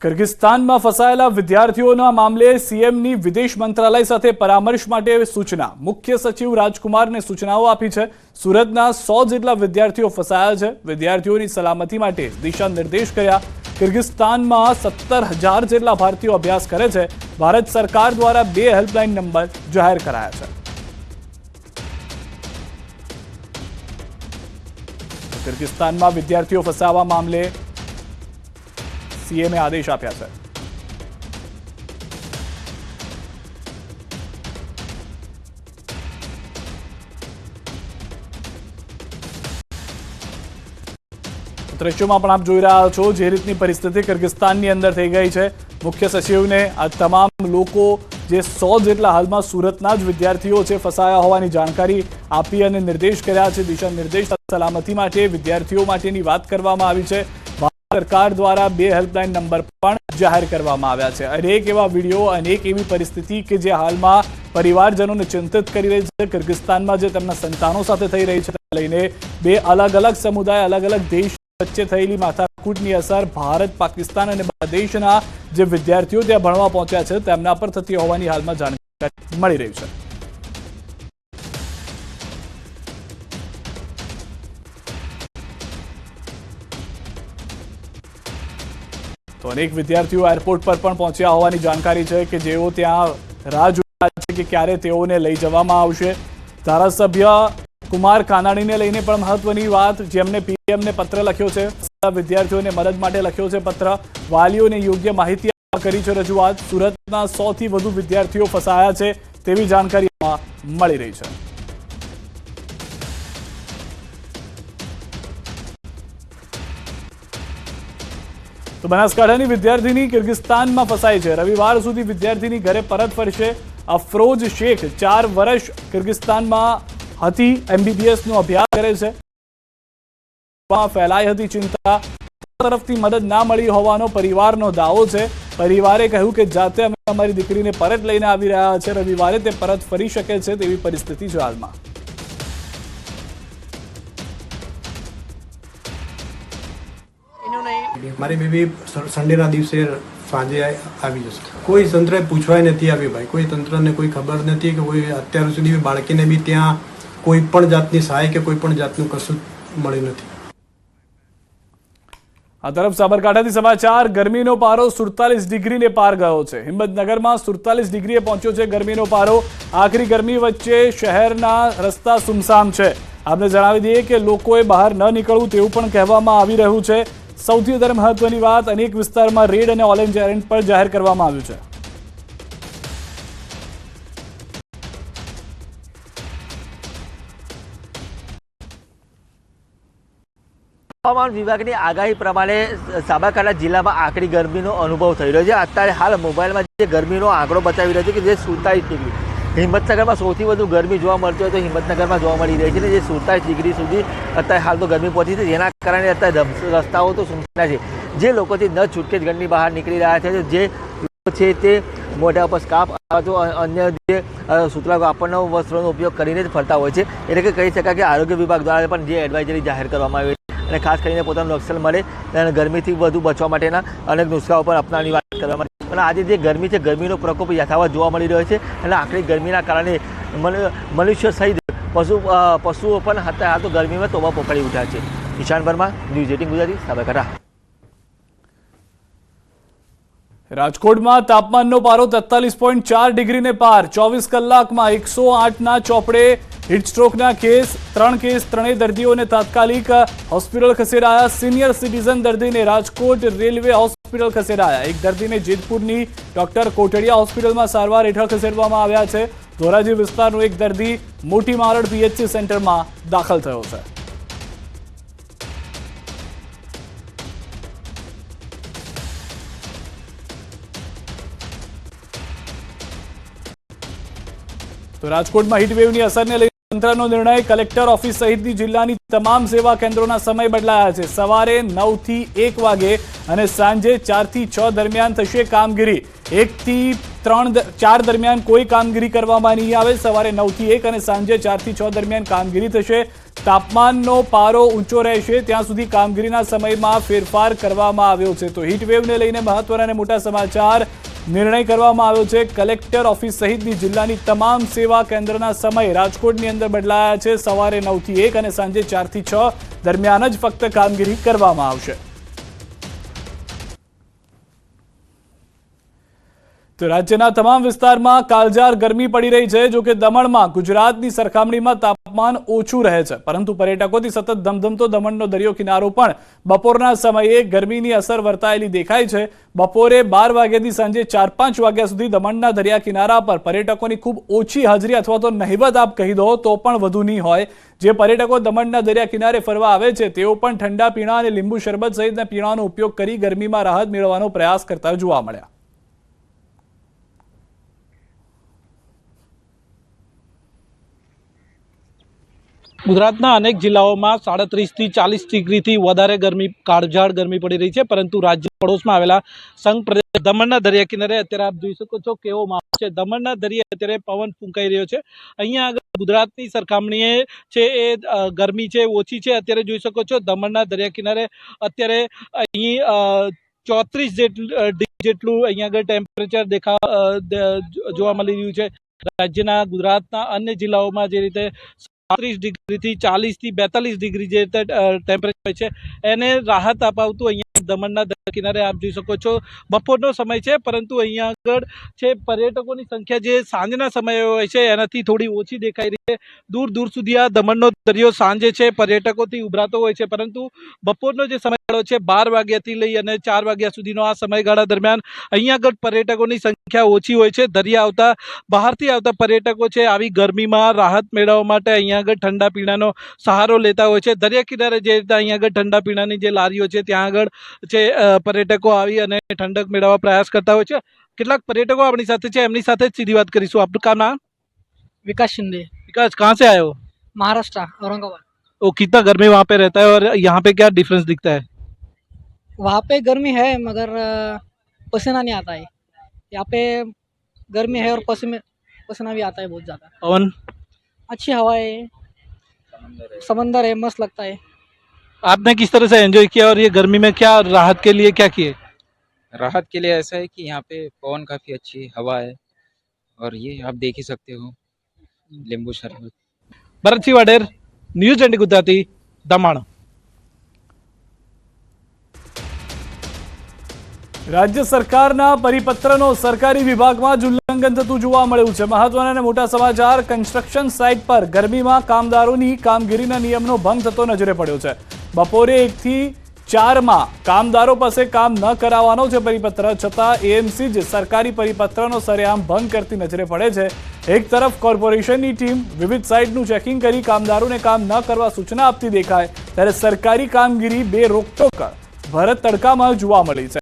કિર્ગિસ્તાનમાં ફસાયેલા વિદ્યાર્થીઓના મામલે સીએમની વિદેશ મંત્રાલય સાથે પરામર્શ માટે સૂચના મુખ્ય સચિવ રાજકુમારને સૂચનાઓ આપી છે। સુરતના 100 જેટલા વિદ્યાર્થીઓ ફસાયા છે। વિદ્યાર્થીઓની સલામતી માટે દિશા નિર્દેશ કર્યા। કિર્ગિસ્તાનમાં 17,000 જેટલા ભારતીયો અભ્યાસ કરે છે। ભારત સરકાર દ્વારા 2 હેલ્પલાઇન નંબર જાહેર કરાયા છે। કિર્ગિસ્તાનમાં વિદ્યાર્થીઓ ફસાવા મામલે सीएम आदेश आप्या है। दृश्यों में आप જોઈ રહ્યા છો જે રીતની પરિસ્થિતિ કિર્ગિસ્તાનની અંદર થઈ ગઈ છે। મુખ્ય સચિવને આ તમામ લોકો જે 100 જેટલા હાલમાં સુરતના જ વિદ્યાર્થીઓ છે ફસાયા હોવાની જાણકારી આપી અને નિર્દેશ કર્યા છે। દિશા નિર્દેશ સલામતી માટે વિદ્યાર્થીઓ માટેની વાત કરવામાં આવી છે। सरकार द्वारा 2 हेल्पलाइन नंबर पण जाहिर करवामां आव्या छे। अनेक एवा वीडियो अनेक एवी परिस्थिति के जे हालमां परिवारजनोने चिंतित करी रही छे। किर्गिस्ताનમાં જે તેમના સંતાનો સાથે થઈ રહી છે લઈને 2 અલગ અલગ સમુદાય અલગ અલગ દેશ વચ્ચે થયેલી માથાકૂટની અસર ભારત પાકિસ્તાન અને બાંગ્લાદેશના જે વિદ્યાર્થીઓ ત્યાં ભણવા પહોંચ્યા છે તેમના પર થતી હોવાની હાલમાં જાણકારી મળી રહી છે। तो अनेक विद्यार्थीओ एरपोर्ट पर पण पहोंच्या होवानी जानकारी है कि जेओ त्यां राह जोई रह्या छे कि क्यारे तेओने लई जवामां आवशे। धारासभ्य कुमार कानाणीने लईने पण महत्वनी वात, जेमणे पीएमने पत्र लख्यो छे। विद्यार्थीओने मदद माटे लख्यो छे पत्र। वालीओने योग्य माहिती करी छे रजूआत। सूरतना 100 थी वधु विद्यार्थीओ फसाया छे तेवी जानकारी मळी रही छे। तो बनासकांठानी विद्यार्थीनी किर्गिस्ताનમાં ફસાઈ છે। રવિવાર સુધી વિદ્યાર્થીની ઘરે પરત ફરશે। અફરોજ શેખ 4 વર્ષ કિર્ગિસ્તાનમાં હતી, એમબીબીએસ નો અભ્યાસ કરે છે। ફેલાઈ હતી ચિંતા, તરફથી મદદ ના મળી હોવાનો પરિવારનો દાવો છે। પરિવારે કહ્યું કે જાતે અમે અમારી દીકરીને પરત લઈને આવી રહ્યા છે। રવિવારે તે પરત ફરી શકે છે તેવી પરિસ્થિતિ છે હાલમાં। મારી બેબી સન્ડેના દિવસે સાંજે આવી જશે। કોઈ તંત્રએ પૂછવાય નથી આવ્યું ભાઈ, કોઈ તંત્રને કોઈ ખબર નથી કે કોઈ અત્યાર સુધી બાળકીને બી ત્યાં કોઈ પણ જાતની સહાય કે કોઈ પણ જાતનું કશું મળી નથી। આ તરફ સાબરકાંઠાથી સમાચાર। ગરમીનો પારો 47 ડિગ્રીને પાર ગયો છે। હિંમતનગરમાં 47 ડિગ્રીએ પહોંચ્યો છે ગરમીનો પારો। આખરી ગરમી વચ્ચે શહેરના રસ્તા સુમસામ છે। આપને જણાવી દઈએ કે લોકોએ બહાર ન નીકળવું તેવું પણ કહેવામાં આવી રહ્યું છે। સૌથી વધારે મહત્વની વાત, અનેક વિસ્તારમાં રેડ અને ઓરેન્જ એલર્ટ પણ જાહેર કરવામાં આવ્યું છે। હવામાન વિભાગની આગાહી પ્રમાણે સાબરકાંઠા જિલ્લામાં આકરી ગરમીનો અનુભવ થઈ રહ્યો છે। અત્યારે હાલ મોબાઈલમાં જે ગરમીનો આંકડો બતાવી રહ્યો છે કે જે 47 ડિગ્રી। હિંમતનગરમાં સૌથી વધુ ગરમી જોવા મળતી હોય તો હિંમતનગરમાં જોવા મળી રહી છે ને જે 47 ડિગ્રી સુધી અત્યારે હાલ તો ગરમી પહોંચી છે, જેના કારણે અત્યારે રસ્તાઓ તો સુમસામ છે। જે લોકોથી ન છૂટકે જ ઘરની બહાર નીકળી રહ્યા છે, જે છે તે મોઢા ઉપર સ્કાર્ફ અથવા તો અન્ય જે સૂતરા કાપડના વસ્ત્રોનો ઉપયોગ કરીને જ ફરતા હોય છે। એટલે કે કહી શકાય કે આરોગ્ય વિભાગ દ્વારા પણ જે એડવાઇઝરી જાહેર કરવામાં આવી છે અને ખાસ કરીને પોતાનું રક્ષણ મળે અને ગરમીથી વધુ બચવા માટેના અનેક નુસ્ખાઓ પણ અપનાવવાની વાત કરવામાં આવી છે। અને આજે જે ગરમી છે, ગરમીનો પ્રકોપ યથાવત જોવા મળી રહ્યો છે અને આકરી ગરમીના કારણે મનુષ્ય સહિત પશુઓ પણ અત્યારે હાલ તો ગરમીમાં તોબા પોકારી ઉઠ્યા છે। ઈશાન વર્મા, ન્યૂઝ 18 ગુજરાતી, સાબરકાંઠા। રાજકોટમાં તાપમાનનો પારો 43.4 ડિગ્રીને પાર। 24 કલાકમાં 108ના ચોપડે હીટસ્ટ્રોકના કેસ। 3 કેસ, 3 દર્દીઓને તાત્કાલિક હોસ્પિટલ ખસેડાયા। સિનિયર સિટીઝન દર્દીને રાજકોટ રેલવે હોસ્પિટલ ખસેડાયા। એક દર્દીને જેતપુરની ડોક્ટર કોટડિયા હોસ્પિટલમાં સારવાર હેઠળ ખસેડવામાં આવ્યા છે। ધોરાજી વિસ્તારનો એક દર્દી મોટી મારડ પીએચસી સેન્ટરમાં દાખલ થયો છે। तो राजकोट में हीटवेवनी असर ने लईने तंत्रनो निर्णय। कलेक्टर ऑफिस सहितनी जिल्लानी तमाम सेवा केन्द्रोना समय बदलाया है। सवारे 9 થી 1 वागे અને સાંજે 4 થી 6 દરમિયાન થશે કામગીરી। 1 થી 4 દરમિયાન કોઈ કામગીરી કરવામાં નહીં આવે। સવારે 9 થી 1 અને સાંજે 4 થી 6 દરમિયાન કામગીરી થશે। તાપમાનનો પારો ઊંચો રહેશે ત્યાં સુધી કામગીરીના સમયમાં ફેરફાર કરવામાં આવ્યો છે. તો હીટવેવને લઈને મહત્વના અને મોટા સમાચાર. નિર્ણય કરવામાં આવ્યો છે. કલેક્ટર ઓફિસ સહિતની જિલ્લાની તમામ સેવા કેન્દ્રના સમય રાજકોટની અંદર બદલાયા છે. સવારે 9 થી 1 અને સાંજે 4 થી 6 દરમિયાન જ ફક્ત કામગીરી કરવામાં આવશે. તો રાજ્યના તમામ વિસ્તારમાં કાળઝાળ ગરમી પડી રહી છે. જો કે દમણમાં ગુજરાતની સરખામણીમાં તાપમાન ઓછું રહે છે, પરંતુ પર્યટકોથી સતત ધમધમતો દમણનો દરિયો કિનારો પણ બપોરના સમયે ગરમીની અસર વર્તાયેલી દેખાય છે. બપોરે 12 વાગ્યાથી સાંજે 4-5 વાગ્યા સુધી દમણના દરિયા કિનારા પર પર્યટકોની ખૂબ ઓછી હાજરી અથવા તો નહિવત આપ કહી દો તો પણ વધુ નહીં હોય. જે પર્યટકો દમણના દરિયા કિનારે ફરવા આવે છે તેઓ પણ ઠંડા પીણા અને લીંબુ શરબત સહિતના પીણાનો ઉપયોગ કરી ગરમીમાં રાહત મેળવવાનો પ્રયાસ કરતા જોવા મળ્યા. ગુજરાતના અનેક જિલ્લાઓમાં 37 થી 40 ડિગ્રીથી વધારે ગરમી કાળઝાળ ગરમી પડી રહી છે, પરંતુ રાજ્ય પડોશમાં આવેલા સંઘ પ્રદેશ દમણના દરિયા કિનારે અત્યારે આપ જોઈ શકો છો કેવો માહોલ છે. દમણના દરિયે અત્યારે પવન ફૂંકાઈ રહ્યો છે. અહીંયા આગળ ગુજરાતની સરખામણીએ છે એ ગરમી છે ઓછી છે. અત્યારે જોઈ શકો છો દમણના દરિયા કિનારે અત્યારે અહીં 34 ડિગ્રી જેટલું અહીંયા આગળ ટેમ્પરેચર જોવા મળી રહ્યું છે. રાજ્યના ગુજરાતના અન્ય જિલ્લાઓમાં જે રીતે 30 ડિગ્રીથી 40 થી 42 ડિગ્રી જે ટેમ્પરેચર છે એને રાહત અપાવતું અહીંયા દમણના દરિયા કિનારે આપ જોઈ શકો છો બપોરનો સમય છે, પરંતુ અહીંયા આગળ છે પર્યટકોની સંખ્યા જે સાંજના સમયે હોય છે એનાથી થોડી ઓછી દેખાઈ રહી છે. દૂર દૂર સુધી આ દમણનો દરિયો સાંજે છે પર્યટકોથી ઉભરાતો હોય છે, પરંતુ બપોરનો જે સમયગાળો છે 12 વાગ્યાથી લઈ અને 4 વાગ્યા સુધીનો આ સમયગાળા દરમિયાન અહીંયા આગળ પર્યટકોની સંખ્યા ઓછી હોય છે. દરિયા આવતા બહારથી આવતા પર્યટકો છે આવી ગરમીમાં રાહત મેળવવા માટે અહીંયા આગળ ઠંડા પીણાનો સહારો લેતા હોય છે. દરિયા કિનારે જે રીતે અહીંયા આગળ ઠંડા પીણાની જે લારીઓ છે ત્યાં આગળ છે પર્યટકો આવી અને ઠંડક મેળવવા પ્રયાસ કરતા હોય છે. કેટલાક પર્યટકો આપણી સાથે છે, એમની સાથે જ સીધી વાત કરીશું. आपका क्या नाम? विकास शिंदे, विकास, कहाँ से आए हो? महाराष्ट्र, औरंगाबाद। वो कितना गर्मी वहाँ पे रहता है और यहाँ पे क्या डिफरेंस दिखता है? वहाँ पे गर्मी है मगर पसीना नहीं आता है। यहाँ पे गर्मी है और पसीना भी आता है बहुत ज़्यादा। पवन, अच्छी हवा है, समंदर है, मस्त लगता है। आपने किस तरह से एंजॉय किया और ये गर्मी में क्या राहत के लिए क्या किए? राहत के लिए ऐसा है कि यहाँ पे पवन काफ़ी अच्छी हवा है और ये आप देख ही सकते हो लींबू शरबत. ભરતસિંહ વાડેર, ન્યૂઝ 20 ગુજરાતી, દમણ. રાજ્ય સરકારના પરિપત્રનો સરકારી વિભાગમાં જ ઉલ્લંઘન થતું જોવા મળ્યું છે. મહત્વના અને મોટા સમાચાર. કન્સ્ટ્રક્શન સાઇટ પર ગરમીમાં કામદારોની કામગીરીના નિયમનો ભંગ થતો નજરે પડ્યો છે. બપોરે 1 થી 4 કામદારો પાસે કામ ન કરાવવાનો છે પરિપત્ર, છતાં એએમસી જે સરકારી પરિપત્રનો સરેઆમ ભંગ કરતી નજરે પડે છે. એક તરફ કોર્પોરેશનની ટીમ વિવિધ સાઇટનું ચેકિંગ કરી કામદારોને કામ ન કરવા સૂચના આપતી દેખાય, ત્યારે સરકારી કામગીરી બે રોકટોક ભરત તડકામાં જોવા મળી છે.